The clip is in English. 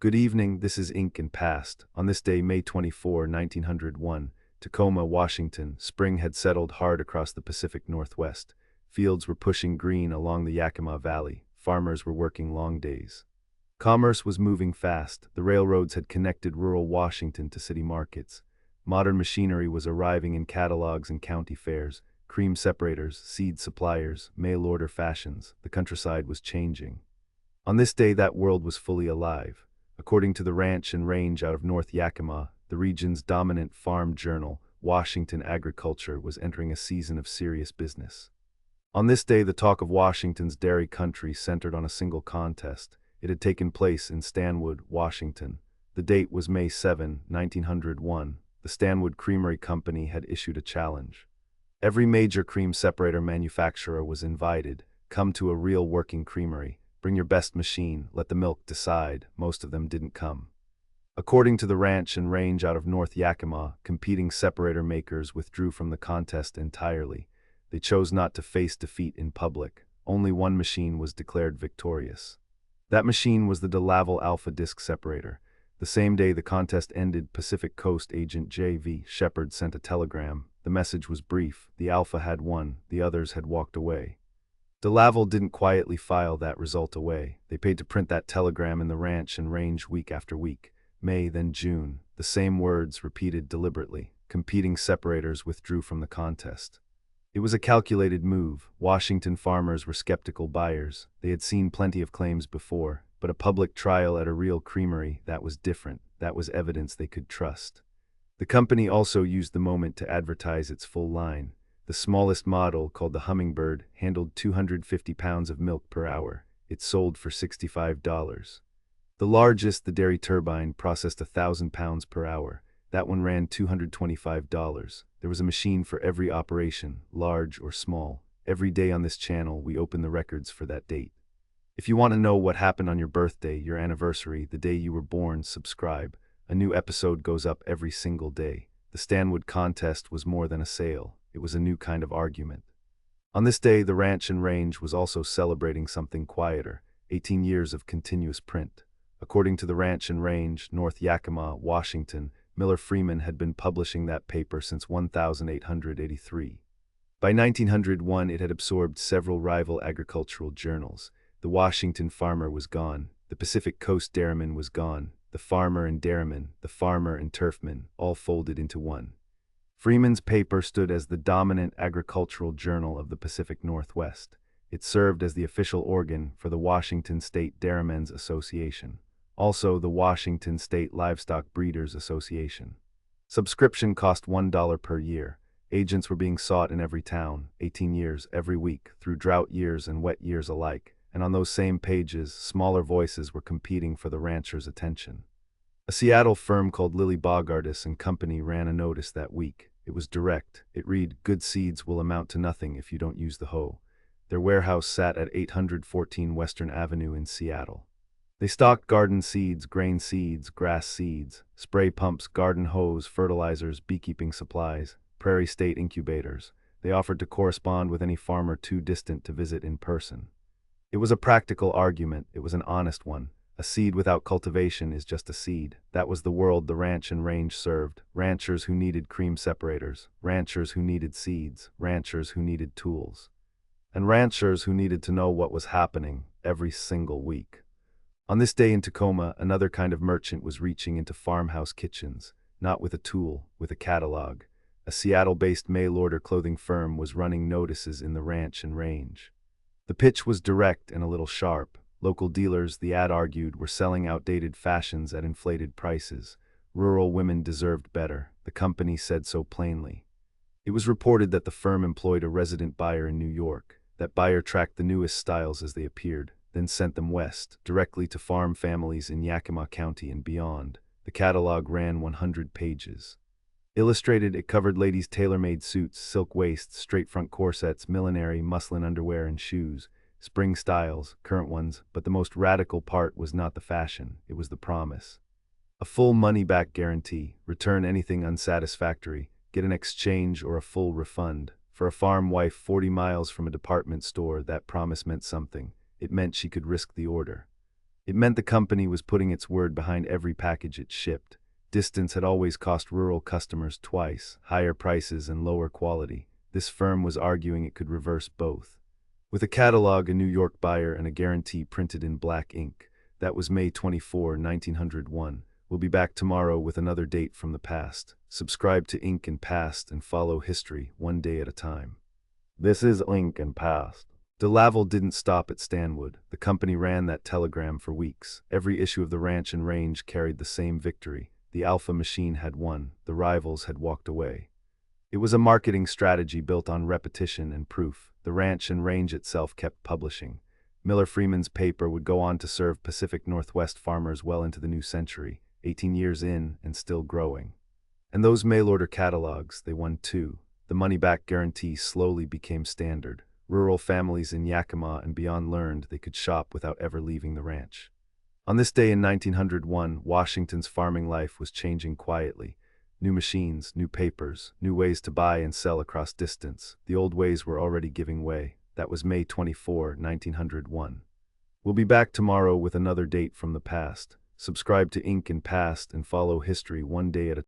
Good evening, this is Ink and Past. On this day, May 24, 1901, Tacoma, Washington, spring had settled hard across the Pacific Northwest. Fields were pushing green along the Yakima Valley. Farmers were working long days. Commerce was moving fast. The railroads had connected rural Washington to city markets. Modern machinery was arriving in catalogs and county fairs. Cream separators, seed suppliers, mail-order fashions. The countryside was changing. On this day, that world was fully alive. According to the Ranch and Range out of North Yakima, the region's dominant farm journal, Washington Agriculture, was entering a season of serious business. On this day, the talk of Washington's dairy country centered on a single contest. It had taken place in Stanwood, Washington. The date was May 7, 1901. The Stanwood Creamery Company had issued a challenge. Every major cream separator manufacturer was invited. Come to a real working creamery. Bring your best machine, let the milk decide. Most of them didn't come. According to the Ranch and Range out of North Yakima, competing separator makers withdrew from the contest entirely. They chose not to face defeat in public. Only one machine was declared victorious. That machine was the DeLaval Alpha Disc Separator. The same day the contest ended, Pacific Coast agent J.V. Shepard sent a telegram. The message was brief. The Alpha had won. The others had walked away. DeLaval didn't quietly file that result away. They paid to print that telegram in the Ranch and Range week after week. May, then June. The same words repeated deliberately. Competing separators withdrew from the contest. It was a calculated move. Washington farmers were skeptical buyers. They had seen plenty of claims before, but a public trial at a real creamery, that was different. That was evidence they could trust. The company also used the moment to advertise its full line. The smallest model, called the Hummingbird, handled 250 pounds of milk per hour. It sold for $65. The largest, the Dairy Turbine, processed 1,000 pounds per hour. That one ran $225. There was a machine for every operation, large or small. Every day on this channel, we open the records for that date. If you want to know what happened on your birthday, your anniversary, the day you were born, subscribe. A new episode goes up every single day. The Stanwood contest was more than a sale. It was a new kind of argument. On this day, the Ranch and Range was also celebrating something quieter, 18 years of continuous print. According to the Ranch and Range, North Yakima, Washington, Miller Freeman had been publishing that paper since 1883. By 1901, it had absorbed several rival agricultural journals. The Washington Farmer was gone. The Pacific Coast Dairyman was gone. The Farmer and Dairyman, the Farmer and Turfman, all folded into one. Freeman's paper stood as the dominant agricultural journal of the Pacific Northwest. It served as the official organ for the Washington State Dairymen's Association, also the Washington State Livestock Breeders Association. Subscription cost $1 per year. Agents were being sought in every town, 18 years, every week, through drought years and wet years alike, and on those same pages, smaller voices were competing for the ranchers' attention. A Seattle firm called Lilly Bogardus and Company ran a notice that week. It was direct. It read, "Good seeds will amount to nothing if you don't use the hoe." Their warehouse sat at 814 Western Avenue in Seattle. They stocked garden seeds, grain seeds, grass seeds, spray pumps, garden hose, fertilizers, beekeeping supplies, Prairie State incubators. They offered to correspond with any farmer too distant to visit in person. It was a practical argument. It was an honest one. A seed without cultivation is just a seed. That was the world the Ranch and Range served. Ranchers who needed cream separators, ranchers who needed seeds, ranchers who needed tools, and ranchers who needed to know what was happening every single week. On this day in Tacoma, another kind of merchant was reaching into farmhouse kitchens, not with a tool, with a catalog. A Seattle-based mail-order clothing firm was running notices in the Ranch and Range. The pitch was direct and a little sharp. Local dealers, the ad argued, were selling outdated fashions at inflated prices. Rural women deserved better. The company said so plainly. It was reported that the firm employed a resident buyer in New York. That buyer tracked the newest styles as they appeared, then sent them west, directly to farm families in Yakima County and beyond. The catalog ran 100 pages. Illustrated, it covered ladies' tailor-made suits, silk waists, straight front corsets, millinery, muslin underwear, and shoes. Spring styles, current ones, but the most radical part was not the fashion, it was the promise. A full money-back guarantee, return anything unsatisfactory, get an exchange or a full refund. For a farm wife 40 miles from a department store, that promise meant something. It meant she could risk the order. It meant the company was putting its word behind every package it shipped. Distance had always cost rural customers twice, higher prices and lower quality. This firm was arguing it could reverse both. With a catalog, a New York buyer, and a guarantee printed in black ink. That was May 24, 1901. We'll be back tomorrow with another date from the past. Subscribe to Ink and Past and follow history one day at a time. This is Ink and Past. DeLaval didn't stop at Stanwood. The company ran that telegram for weeks. Every issue of the Ranch and Range carried the same victory. The alpha machine had won. The rivals had walked away. It was a marketing strategy built on repetition and proof. The Ranch and Range itself kept publishing. Miller Freeman's paper would go on to serve Pacific Northwest farmers well into the new century, 18 years in and still growing. And those mail-order catalogs, they won too. The money-back guarantee slowly became standard. Rural families in Yakima and beyond learned they could shop without ever leaving the ranch. On this day in 1901, Washington's farming life was changing quietly. New machines, new papers, new ways to buy and sell across distance. The old ways were already giving way. That was May 24, 1901. We'll be back tomorrow with another date from the past. Subscribe to Ink and Past and follow history one day at a time.